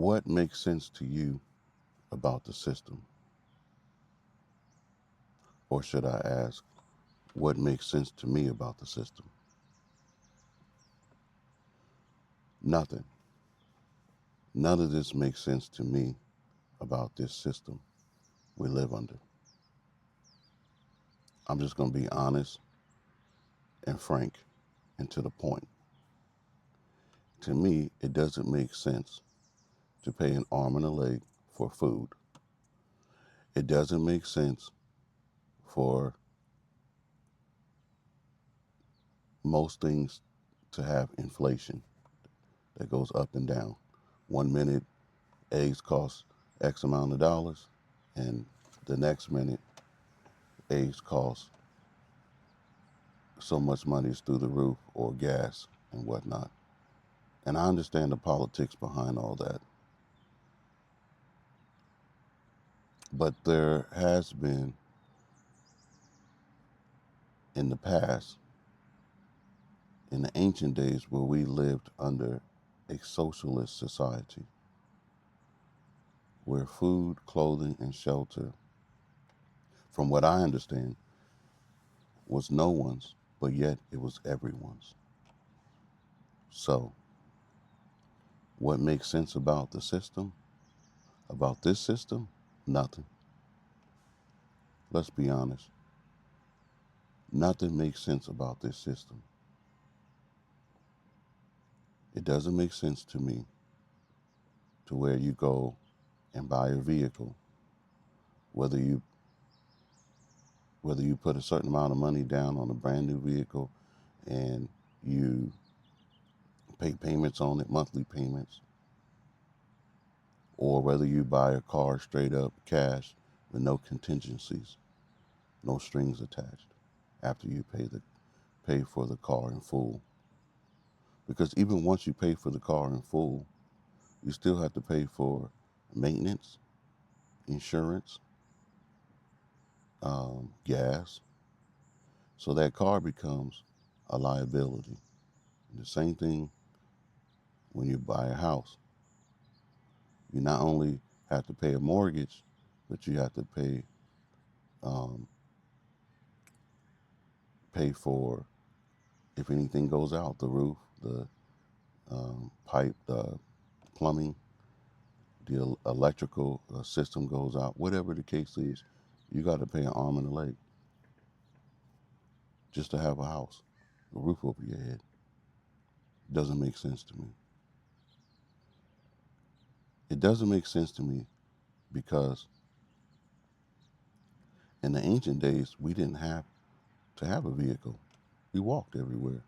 What makes sense to you about the system? Or should I ask, what makes sense to me about the system? Nothing. None of this makes sense to me about this system we live under. I'm just going to be honest and frank and to the point. To me, it doesn't make sense to pay an arm and a leg for food. It doesn't make sense for most things to have inflation that goes up and down. 1 minute, eggs cost X amount of dollars, and the next minute, eggs cost so much money is through the roof, or gas and whatnot. And I understand the politics behind all that. But there has been, in the past, in the ancient days, where we lived under a socialist society, where food, clothing, and shelter, from what I understand, was no one's, but yet it was everyone's. So, what makes sense about the system, about this system? Nothing. Let's be honest. Nothing makes sense about this system. It doesn't make sense to me to where you go and buy a vehicle, whether you put a certain amount of money down on a brand new vehicle and you pay payments on it, monthly payments, or whether you buy a car straight up cash with no contingencies, no strings attached after you pay for the car in full. Because even once you pay for the car in full, you still have to pay for maintenance, insurance, gas. So that car becomes a liability. And the same thing when you buy a house. You not only have to pay a mortgage, but you have to um, pay for if anything goes out, the roof, the pipe, the plumbing, the electrical system goes out, whatever the case is, you got to pay an arm and a leg just to have a house, a roof over your head. Doesn't make sense to me. It doesn't make sense to me because in the ancient days, we didn't have to have a vehicle. We walked everywhere,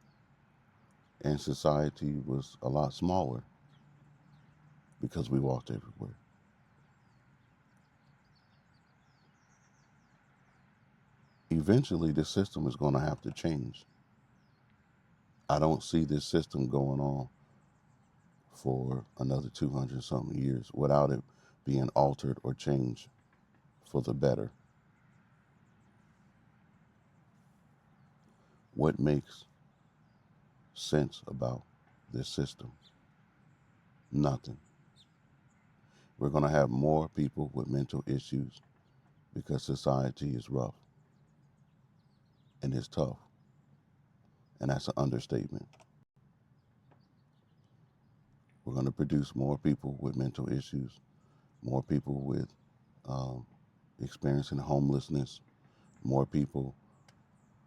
and society was a lot smaller because we walked everywhere. Eventually, this system is going to have to change. I don't see this system going on for another 200 something years without it being altered or changed for the better. What makes sense about this system? Nothing. We're going to have more people with mental issues because society is rough and it's tough. And that's an understatement. We're going to produce more people with mental issues, more people with um, experiencing homelessness, more people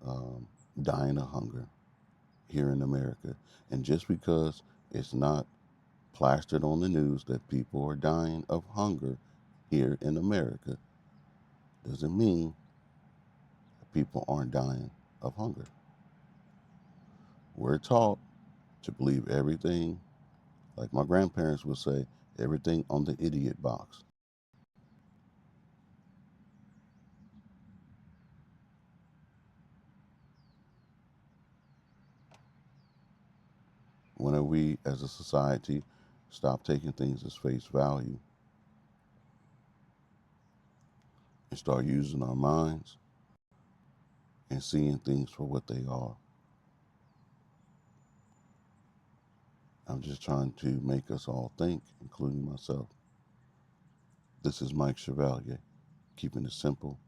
um, dying of hunger here in America. And just because it's not plastered on the news that people are dying of hunger here in America doesn't mean that people aren't dying of hunger. We're taught to believe everything, like my grandparents would say, everything on the idiot box. When are we as a society stop taking things as face value and start using our minds and seeing things for what they are? I'm just trying to make us all think, including myself. This is Mike Chevalier, keeping it simple,